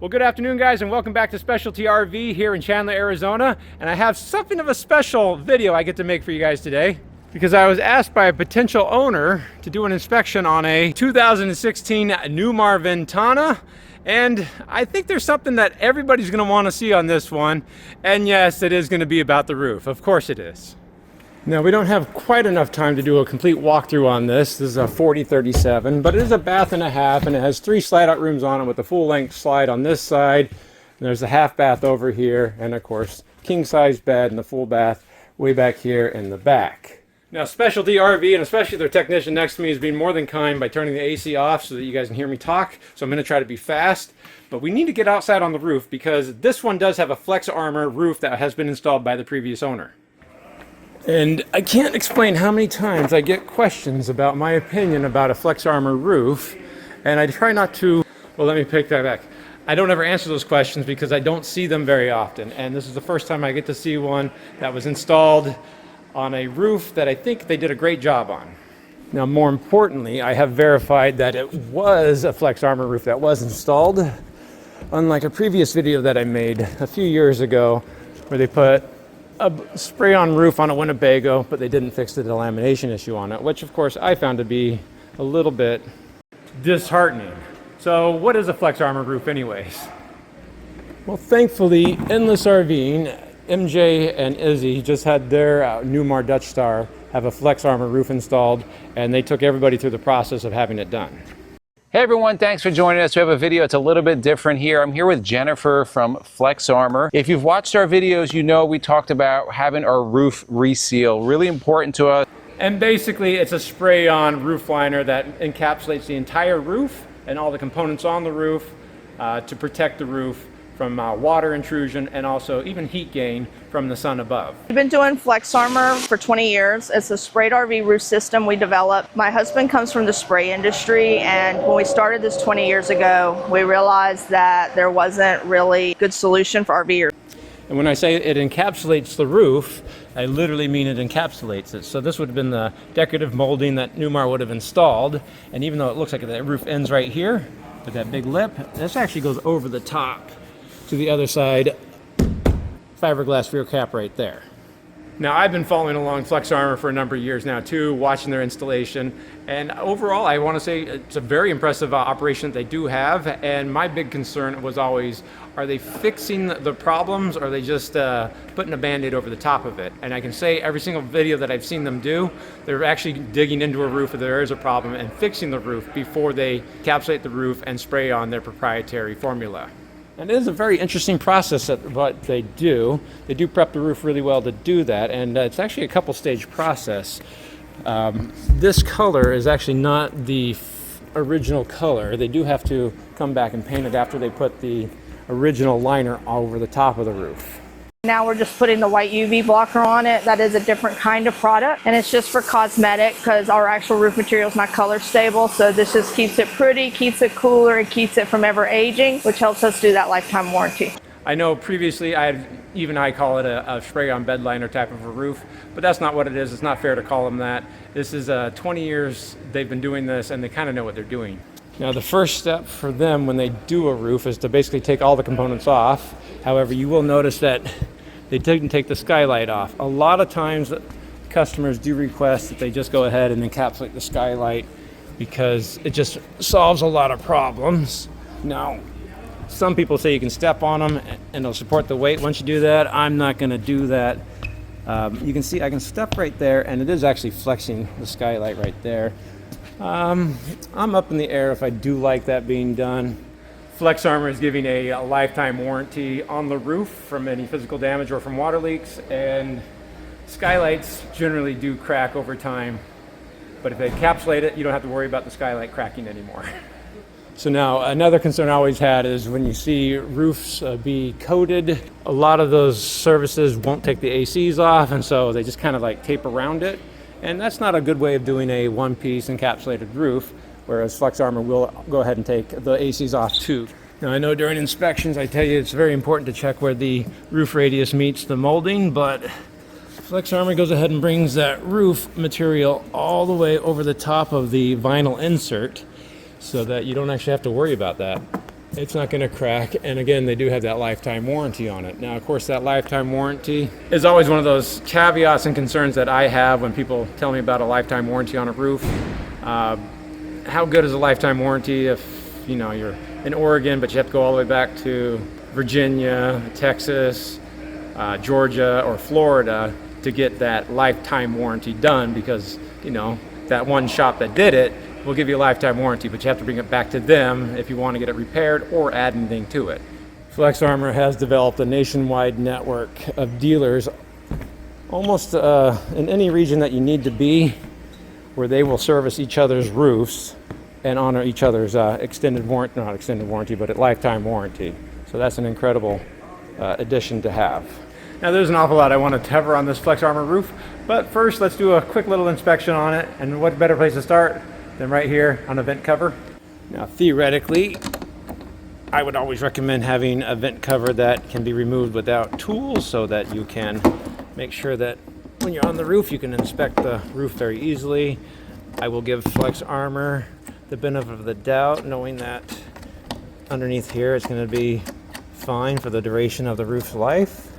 Well, good afternoon, guys, and welcome back to Specialty RV here in Chandler, Arizona. And I have something of a special video I get to make for you guys today because I was asked by a potential owner to do an inspection on a 2016 Newmar Ventana. And I think there's something that everybody's going to want to see on this one. And yes, it is going to be about the roof. Of course it is. Now, we don't have quite enough time to do a complete walkthrough on this. This is a 4037, but it is a bath and a half, and it has 3 slide-out rooms on it with a full-length slide on this side. And there's a half bath over here, and of course, king-size bed and the full bath way back here in the back. Now, Specialty RV, and especially their technician next to me, has been more than kind by turning the AC off so that you guys can hear me talk. So I'm going to try to be fast, but we need to get outside on the roof because this one does have a Flexarmor roof that has been installed by the previous owner. And I can't explain how many times I get questions about my opinion about a Flexarmor roof, and I try not to, well, let me pick that back. I don't ever answer those questions because I don't see them very often, and this is the first time I get to see one that was installed on a roof that I think they did a great job on. Now, more importantly, I have verified that it was a Flexarmor roof that was installed, unlike a previous video that I made a few years ago where they put a spray-on roof on a Winnebago, but they didn't fix the delamination issue on it, which of course I found to be a little bit disheartening. So what is a Flexarmor roof anyways? Well, thankfully, Endless RVing, MJ and Izzy just had their Newmar Dutch Star have a Flexarmor roof installed, and they took everybody through the process of having it done. Hey everyone, thanks for joining us. We have a video, it's a little bit different here. I'm here with Jennifer from Flexarmor. If you've watched our videos, you know we talked about having our roof reseal, really important to us. And basically it's a spray-on roof liner that encapsulates the entire roof and all the components on the roof to protect the roof from water intrusion and also even heat gain from the sun above. We've been doing Flexarmor for 20 years. It's a sprayed RV roof system we developed. My husband comes from the spray industry, and when we started this 20 years ago, we realized that there wasn't really a good solution for RVers. And when I say it encapsulates the roof, I literally mean it encapsulates it. So this would have been the decorative molding that Newmar would have installed, and even though it looks like that roof ends right here with that big lip, this actually goes over the top to the other side, fiberglass rear cap right there. Now, I've been following along Flexarmor for a number of years now too, watching their installation, and overall I want to say it's a very impressive operation that they do have. And my big concern was always, are they fixing the problems, or are they just putting a band-aid over the top of it? And I can say every single video that I've seen them do, they're actually digging into a roof if there is a problem and fixing the roof before they encapsulate the roof and spray on their proprietary formula. And it is a very interesting process at what they do. They do prep the roof really well to do that, and it's actually a couple stage process. This color is actually not the original color. They do have to come back and paint it after they put the original liner over the top of the roof. Now we're just putting the white UV blocker on it. That is a different kind of product, and it's just for cosmetic because our actual roof material is not color stable. So this just keeps it pretty, keeps it cooler, and keeps it from ever aging, which helps us do that lifetime warranty. I know previously I call it a spray-on bed liner type of a roof, but that's not what it is. It's not fair to call them that. This is 20 years they've been doing this, and they kind of know what they're doing. Now, the first step for them when they do a roof is to basically take all the components off. However, you will notice that they didn't take the skylight off. A lot of times customers do request that they just go ahead and encapsulate the skylight because it just solves a lot of problems. Now, some people say you can step on them and it'll support the weight. Once you do that, I'm not going to do that. You can see I can step right there, and it is actually flexing the skylight right there. I'm up in the air if I do like that being done. Flexarmor is giving a lifetime warranty on the roof from any physical damage or from water leaks, and skylights generally do crack over time, but if they encapsulate it, you don't have to worry about the skylight cracking anymore. So now, another concern I always had is when you see roofs be coated, a lot of those services won't take the ACs off, and so they just kind of like tape around it, and that's not a good way of doing a one-piece encapsulated roof. Whereas Flexarmor will go ahead and take the ACs off too. Now, I know during inspections I tell you it's very important to check where the roof radius meets the molding, but Flexarmor goes ahead and brings that roof material all the way over the top of the vinyl insert so that you don't actually have to worry about that. it's not going to crack. And again, they do have that lifetime warranty on it. Now, of course, that lifetime warranty is always one of those caveats and concerns that I have when people tell me about a lifetime warranty on a roof. How good is a lifetime warranty if, you know, you're in Oregon, but you have to go all the way back to Virginia, Texas, Georgia, or Florida to get that lifetime warranty done, because, you know, that one shop that did it will give you a lifetime warranty, but you have to bring it back to them if you want to get it repaired or add anything to it. Flexarmor has developed a nationwide network of dealers almost in any region that you need to be, where they will service each other's roofs and honor each other's extended warranty, not extended warranty, but a lifetime warranty. So that's an incredible addition to have. Now, there's an awful lot I want to cover on this Flexarmor roof, but first let's do a quick little inspection on it. And what better place to start than right here on a vent cover. Now, theoretically, I would always recommend having a vent cover that can be removed without tools, so that you can make sure that when you're on the roof, you can inspect the roof very easily. I will give Flexarmor the benefit of the doubt, knowing that underneath here it's going to be fine for the duration of the roof's life.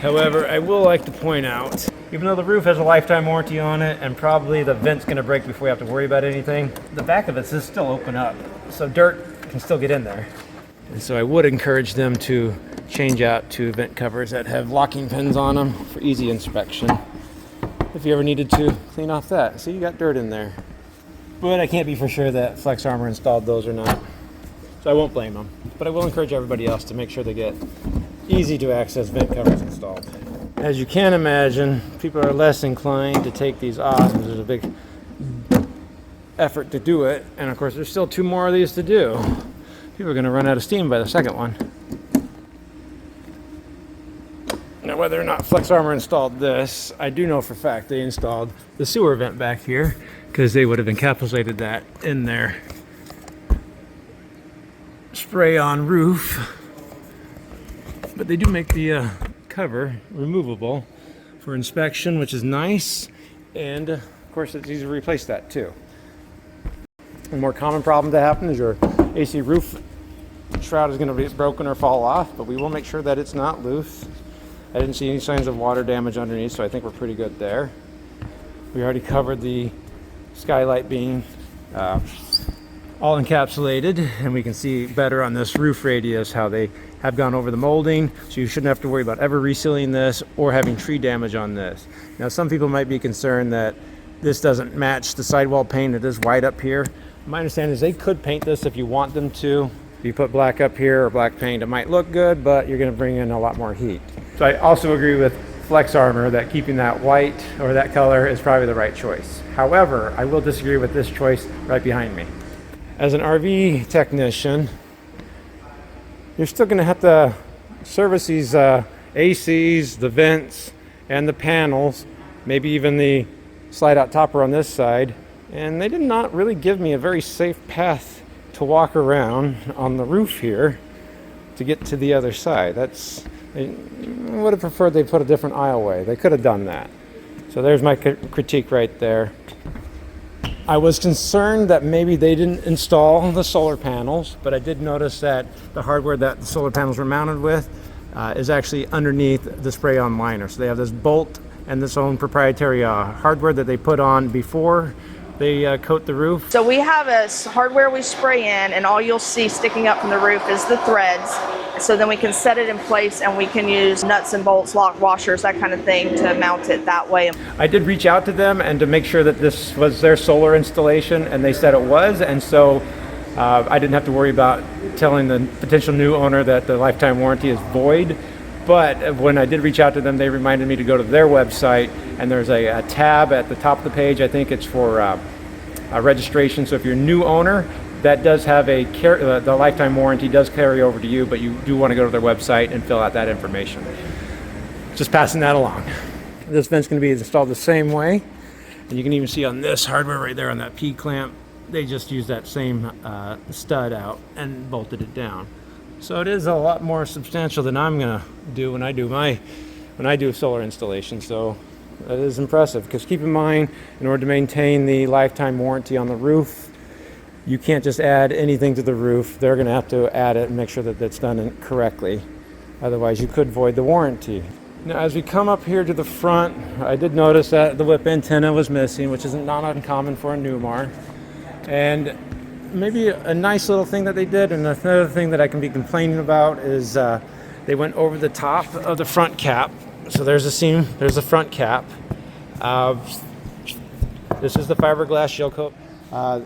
However, I will like to point out, even though the roof has a lifetime warranty on it and probably the vent's going to break before you have to worry about anything, the back of it is still open up, so dirt can still get in there. And so I would encourage them to change out to vent covers that have locking pins on them for easy inspection, if you ever needed to clean off that. See, you got dirt in there. But I can't be for sure that Flexarmor installed those or not, so I won't blame them. But I will encourage everybody else to make sure they get easy to access vent covers installed. As you can imagine, people are less inclined to take these off, because there's a big effort to do it. And of course, there's still 2 more of these to do. People are going to run out of steam by the second one. Now, whether or not Flexarmor installed this, I do know for a fact they installed the sewer vent back here, because they would have encapsulated that in their spray-on roof. But they do make the cover removable for inspection, which is nice. And of course, it's easy to replace that too. A more common problem to happen is your AC roof shroud is going to be broken or fall off, but we will make sure that it's not loose. I didn't see any signs of water damage underneath, so I think we're pretty good there. We already covered the skylight being all encapsulated, and we can see better on this roof radius how they have gone over the molding, so you shouldn't have to worry about ever resealing this or having tree damage on this. Now, some people might be concerned that this doesn't match the sidewall paint. It is white up here. My understanding is they could paint this if you want them to. If you put black up here or black paint, it might look good, but you're going to bring in a lot more heat. So I also agree with Flexarmor that keeping that white or that color is probably the right choice. However, I will disagree with this choice right behind me. As an RV technician, you're still going to have to service these ACs, the vents, and the panels, maybe even the slide-out topper on this side. And they did not really give me a very safe path to walk around on the roof here to get to the other side. I would have preferred they put a different aisleway. They could have done that. So there's my critique right there. I was concerned that maybe they didn't install the solar panels, but I did notice that the hardware that the solar panels were mounted with is actually underneath the spray-on liner. So they have this bolt and this own proprietary hardware that they put on before they coat the roof. So we have a hardware we spray in, and all you'll see sticking up from the roof is the threads. So then we can set it in place, and we can use nuts and bolts, lock washers, that kind of thing to mount it that way. I did reach out to them and to make sure that this was their solar installation, and they said it was, and so I didn't have to worry about telling the potential new owner that the lifetime warranty is void. But when I did reach out to them, they reminded me to go to their website, and there's a tab at the top of the page. I think it's for a registration. So if you're a new owner, that does have the lifetime warranty does carry over to you, but you do want to go to their website and fill out that information. Just passing that along. This vent's going to be installed the same way, and you can even see on this hardware right there on that P-clamp, they just used that same stud out and bolted it down. So it is a lot more substantial than I'm going to do when I do solar installation. So that is impressive, because keep in mind, in order to maintain the lifetime warranty on the roof, you can't just add anything to the roof. They're going to have to add it and make sure that that's done correctly. Otherwise, you could void the warranty. Now, as we come up here to the front, I did notice that the whip antenna was missing, which isn't not uncommon for a Newmar. And maybe a nice little thing that they did, and another thing that I can be complaining about is they went over the top of the front cap. So there's a seam, there's the front cap. This is the fiberglass shield coat.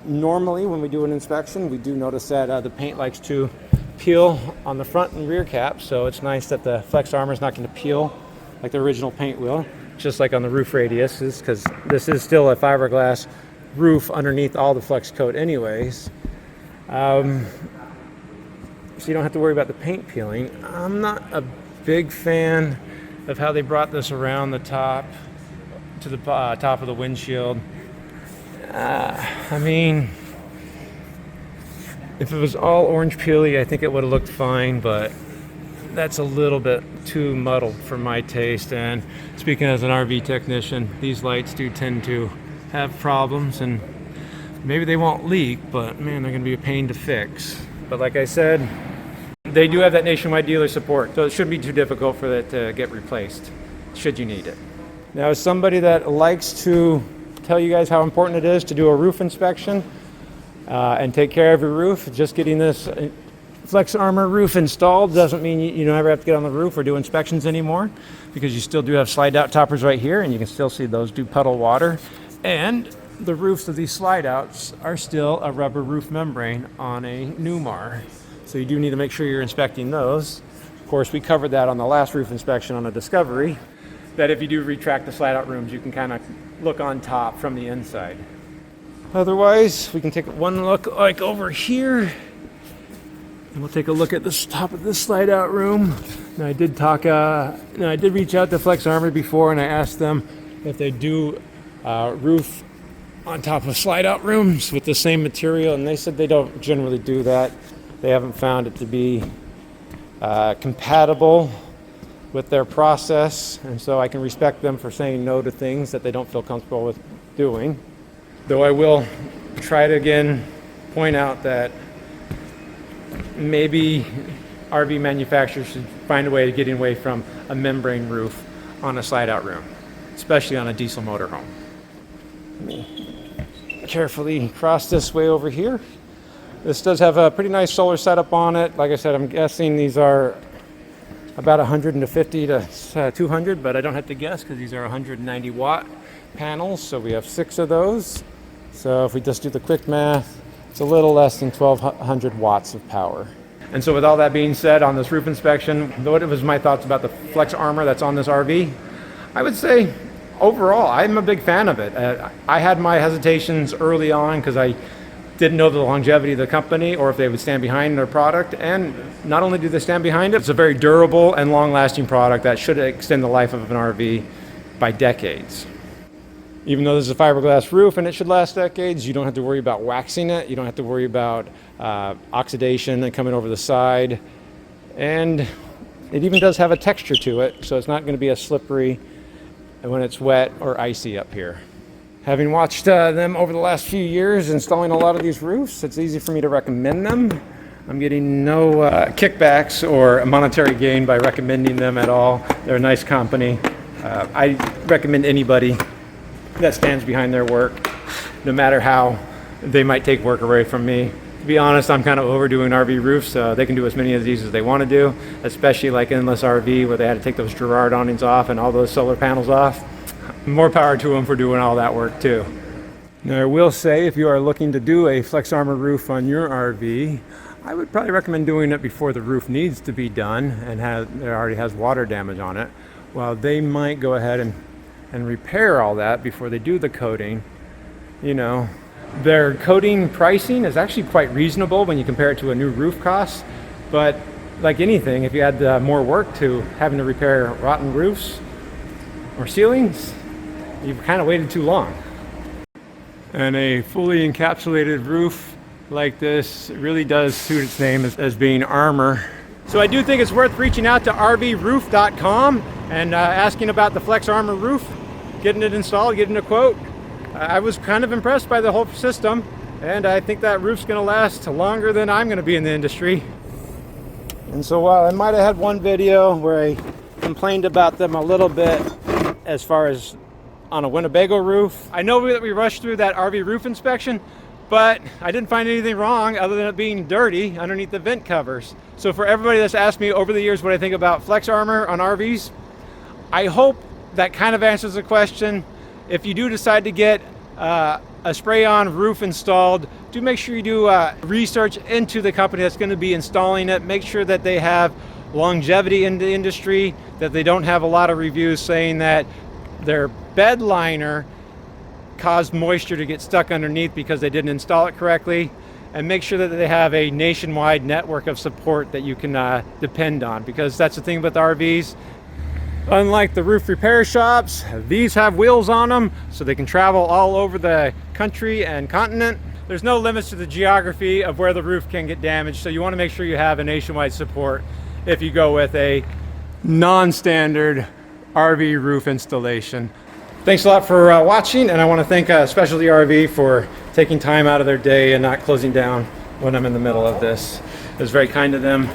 Normally when we do an inspection, we do notice that the paint likes to peel on the front and rear cap, so it's nice that the Flexarmor is not going to peel like the original paint will, just like on the roof radiuses, because this is still a fiberglass roof underneath all the flex coat anyways. So you don't have to worry about the paint peeling. I'm not a big fan of how they brought this around the top to the top of the windshield. I mean, if it was all orange peely, I think it would have looked fine, but that's a little bit too muddled for my taste. And speaking as an RV technician, these lights do tend to have problems, and maybe they won't leak, but man, they're going to be a pain to fix. But like I said, they do have that nationwide dealer support, so it shouldn't be too difficult for that to get replaced, should you need it. Now, as somebody that likes to tell you guys how important it is to do a roof inspection and take care of your roof, just getting this Flexarmor roof installed doesn't mean you never have to get on the roof or do inspections anymore, because you still do have slide out toppers right here, and you can still see those do puddle water. And the roofs of these slide outs are still a rubber roof membrane on a Newmar. So you do need to make sure you're inspecting those. Of course, we covered that on the last roof inspection on a Discovery, that if you do retract the slide out rooms, you can kind of look on top from the inside. Otherwise, we can take one look like over here, and we'll take a look at the top of this slide out room. Now, I did reach out to Flexarmor before, and I asked them if they do roof on top of slide out rooms with the same material, and they said they don't generally do that. They haven't found it to be compatible with their process, and so I can respect them for saying no to things that they don't feel comfortable with doing. Though I will try to again point out that maybe RV manufacturers should find a way of getting away from a membrane roof on a slide out room, especially on a diesel motorhome. Let me carefully cross this way over here. This does have a pretty nice solar setup on it. Like I said, I'm guessing these are about 150 to 200, but I don't have to guess because these are 190 watt panels. So we have 6 of those. So if we just do the quick math, it's a little less than 1,200 watts of power. And so with all that being said, on this roof inspection, what was my thoughts about the Flexarmor that's on this RV? I would say overall, I'm a big fan of it. I had my hesitations early on because I didn't know the longevity of the company or if they would stand behind their product. And not only do they stand behind it, it's a very durable and long-lasting product that should extend the life of an RV by decades. Even though this is a fiberglass roof and it should last decades, you don't have to worry about waxing it. You don't have to worry about oxidation and coming over the side. And it even does have a texture to it, so it's not going to be as slippery when it's wet or icy up here. Having watched them over the last few years installing a lot of these roofs, it's easy for me to recommend them. I'm getting no kickbacks or monetary gain by recommending them at all. They're a nice company. I recommend anybody that stands behind their work, no matter how they might take work away from me. To be honest, I'm kind of overdoing RV roofs. They can do as many of these as they want to do, especially like Endless RV, where they had to take those Girard awnings off and all those solar panels off. More power to them for doing all that work too. Now, I will say, if you are looking to do a Flexarmor roof on your RV, I would probably recommend doing it before the roof needs to be done and it already has water damage on it. While they might go ahead and repair all that before they do the coating, you know, their coating pricing is actually quite reasonable when you compare it to a new roof cost. But like anything, if you add more work to having to repair rotten roofs or ceilings, you've kind of waited too long. And a fully encapsulated roof like this really does suit its name as being armor. So I do think it's worth reaching out to rvroof.com and asking about the Flexarmor roof, getting it installed, getting a quote. I was kind of impressed by the whole system. and I think that roof's going to last longer than I'm going to be in the industry. And so while I might have had one video where I complained about them a little bit as far as on a Winnebago roof, I know that we rushed through that RV roof inspection, but I didn't find anything wrong other than it being dirty underneath the vent covers. So for everybody that's asked me over the years what I think about Flexarmor on RVs, I hope that kind of answers the question. If you do decide to get a spray-on roof installed, do make sure you do research into the company that's going to be installing it. Make sure that they have longevity in the industry, that they don't have a lot of reviews saying that their bed liner caused moisture to get stuck underneath because they didn't install it correctly. And make sure that they have a nationwide network of support that you can depend on, because that's the thing with RVs. Unlike the roof repair shops, these have wheels on them so they can travel all over the country and continent. There's no limits to the geography of where the roof can get damaged, so you want to make sure you have a nationwide support if you go with a non-standard RV roof installation. Thanks a lot for watching, and I want to thank Specialty RV for taking time out of their day and not closing down when I'm in the middle of this. It was very kind of them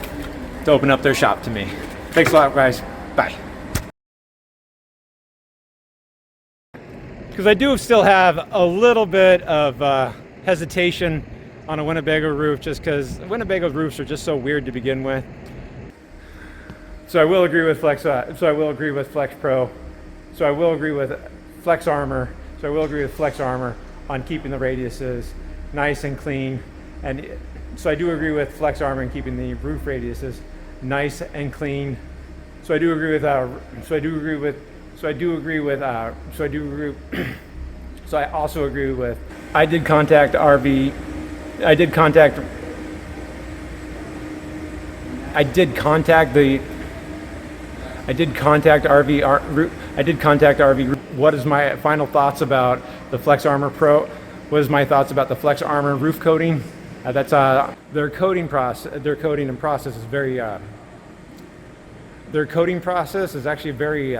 to open up their shop to me. Thanks a lot, guys. Bye. Because I do still have a little bit of hesitation on a Winnebago roof, just because Winnebago roofs are just so weird to begin with. So I will agree with Flex Pro. So I will agree with Flexarmor. So I will agree with Flexarmor on keeping the radiuses nice and clean. And so I do agree with Flexarmor in keeping the roof radiuses nice and clean. So I do agree with so I also agree with, I did contact RV RV. What is my final thoughts about the Flexarmor Pro? What is my thoughts about the Flexarmor roof coating? That's their coating and process is very their coating process is actually very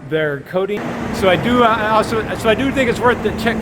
their coating. So I do think it's worth the check.